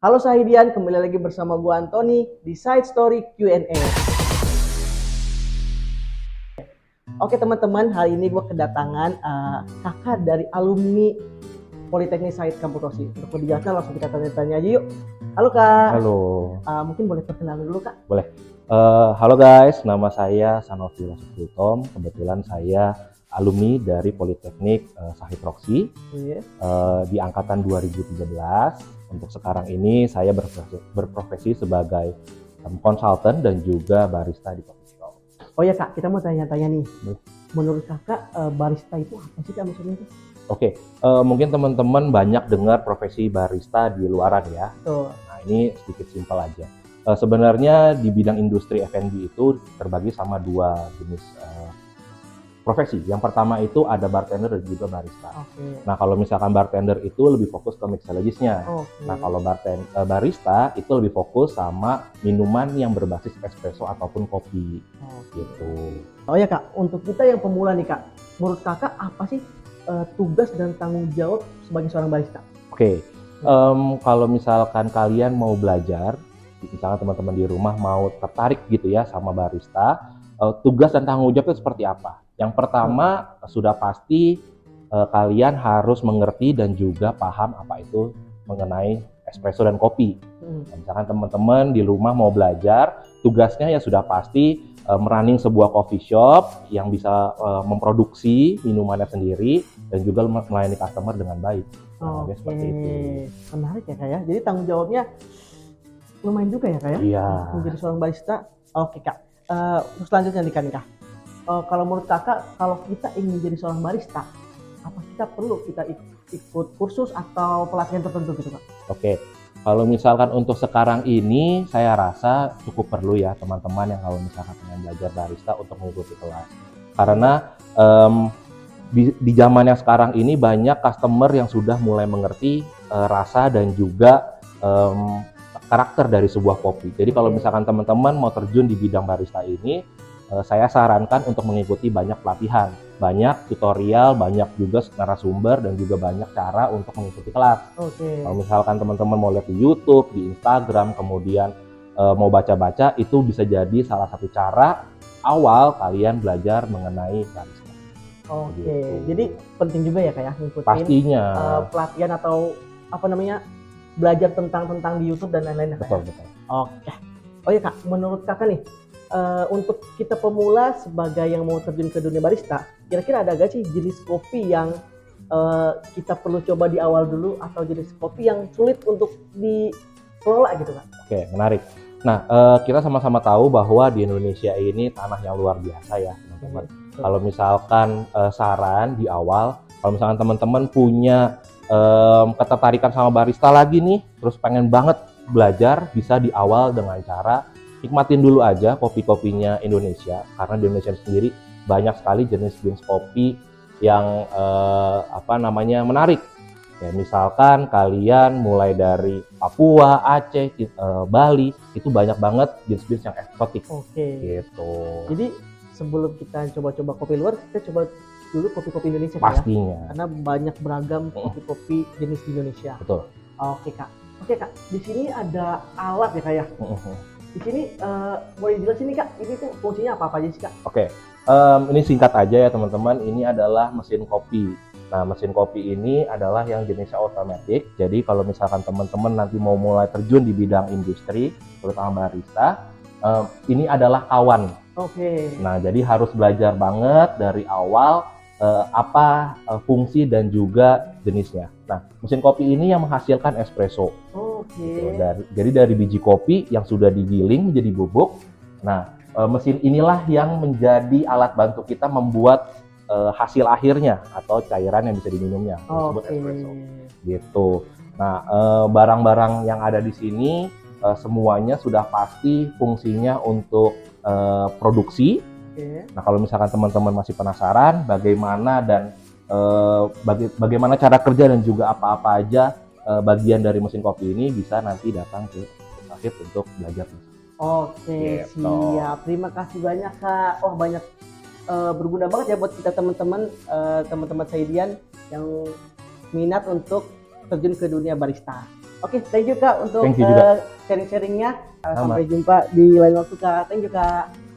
Halo Sahidian, kembali lagi bersama gua Anthony di Side Story Q&A. Oke teman-teman, hari ini gua kedatangan kakak dari alumni Politeknik Said Kampus Rosi. Untuk lebih jelasnya langsung kita tanya-tanya aja yuk. Halo kak. Halo. Mungkin boleh perkenalan dulu kak? Boleh. Halo guys, nama saya Sanofi Lasukultom. Kebetulan saya alumni dari Politeknik Sahid Roksi di angkatan 2013. Untuk sekarang ini saya berprofesi sebagai konsultan dan juga barista di coffee shop. Oh ya kak, kita mau tanya-tanya nih. Menurut kakak barista itu apa sih kak maksudnya itu? Oke, mungkin teman-teman banyak dengar profesi barista di luaran ya. Tuh. Nah ini sedikit simpel aja. Sebenarnya di bidang industri F&B itu terbagi sama dua jenis profesi. Yang pertama itu ada bartender dan juga barista. Okay. Nah kalau misalkan bartender itu lebih fokus ke mixologisnya. Okay. Nah kalau barista itu lebih fokus sama minuman yang berbasis espresso ataupun kopi. Gitu. Oh ya kak, untuk kita yang pemula nih kak, menurut kakak apa sih tugas dan tanggung jawab sebagai seorang barista? Oke. Kalau misalkan kalian mau belajar, misalnya teman-teman di rumah mau tertarik gitu ya sama barista, tugas dan tanggung jawabnya seperti apa? Yang pertama sudah pasti kalian harus mengerti dan juga paham apa itu mengenai espresso dan kopi. Misalkan teman-teman di rumah mau belajar, tugasnya ya sudah pasti merunning sebuah coffee shop yang bisa memproduksi minumannya sendiri dan juga melayani customer dengan baik. Seperti itu. Menarik ya kak ya. Jadi tanggung jawabnya lumayan juga ya kak ya? Iya. Menjadi seorang barista. Oke kak. Selanjutnya nih kak. Kalau menurut kakak, kalau kita ingin menjadi seorang barista, apa kita perlu ikut kursus atau pelatihan tertentu gitu kak? Oke. Kalau misalkan untuk sekarang ini, saya rasa cukup perlu ya teman-teman yang kalau misalkan ingin belajar barista untuk mengikuti kelas. Karena di zaman yang sekarang ini banyak customer yang sudah mulai mengerti rasa dan juga karakter dari sebuah kopi. Jadi kalau misalkan teman-teman mau terjun di bidang barista ini, saya sarankan untuk mengikuti banyak pelatihan, banyak tutorial, banyak juga narasumber dan juga banyak cara untuk mengikuti kelas. Kalau misalkan teman-teman mau lihat di YouTube, di Instagram, kemudian mau baca-baca, itu bisa jadi salah satu cara awal kalian belajar mengenai barista. Gitu. Jadi penting juga ya kayak ngikutin pastinya pelatihan atau apa namanya belajar tentang di YouTube dan lain-lain. Betul. Oke. Oh ya kak, menurut kakak nih untuk kita pemula sebagai yang mau terjun ke dunia barista, kira-kira ada gak sih jenis kopi yang kita perlu coba di awal dulu atau jenis kopi yang sulit untuk dikelola gitu kak? Oke, menarik. Nah, kita sama-sama tahu bahwa di Indonesia ini tanah yang luar biasa ya teman-teman. Kalau misalkan saran di awal, kalau misalkan teman-teman punya ketertarikan sama barista lagi nih, terus pengen banget belajar, bisa di awal dengan cara nikmatin dulu aja kopi-kopinya Indonesia, karena di Indonesia sendiri banyak sekali jenis kopi yang menarik. Ya, misalkan kalian mulai dari Papua, Aceh, Bali, itu banyak banget jenis-jenis yang eksotik. Gitu. Jadi sebelum kita coba-coba kopi luar, kita coba dulu kopi-kopi Indonesia. Pastinya. Ya? Karena banyak beragam kopi-kopi jenis di Indonesia. Betul. Oke kak. Di sini ada alat ya kak ya. Di sini boleh dijelasin nih kak, ini tuh fungsinya apa aja sih kak? Oke. Ini singkat aja ya teman-teman. Ini adalah mesin kopi. Nah, mesin kopi ini adalah yang jenisnya otomatis. Jadi kalau misalkan teman-teman nanti mau mulai terjun di bidang industri, terutama barista, ini adalah kawan. Nah, jadi harus belajar banget dari awal apa fungsi dan juga jenisnya. Nah, mesin kopi ini yang menghasilkan espresso. Gitu. Jadi dari biji kopi yang sudah digiling menjadi bubuk. Nah, mesin inilah yang menjadi alat bantu kita membuat hasil akhirnya atau cairan yang bisa diminumnya, disebut espresso. Gitu. Nah, barang-barang yang ada di sini semuanya sudah pasti fungsinya untuk produksi. Nah, kalau misalkan teman-teman masih penasaran bagaimana dan bagaimana cara kerja dan juga apa-apa aja bagian dari mesin kopi ini, bisa nanti datang ke Sahid untuk belajar. Siap. Terima kasih banyak kak. Banyak berguna banget ya buat kita teman-teman Sahidian yang minat untuk terjun ke dunia barista. Oke, thank you Kak untuk Thank you juga. sharing-sharingnya. Sama. Sampai jumpa di lain waktu Kak. Thank you Kak.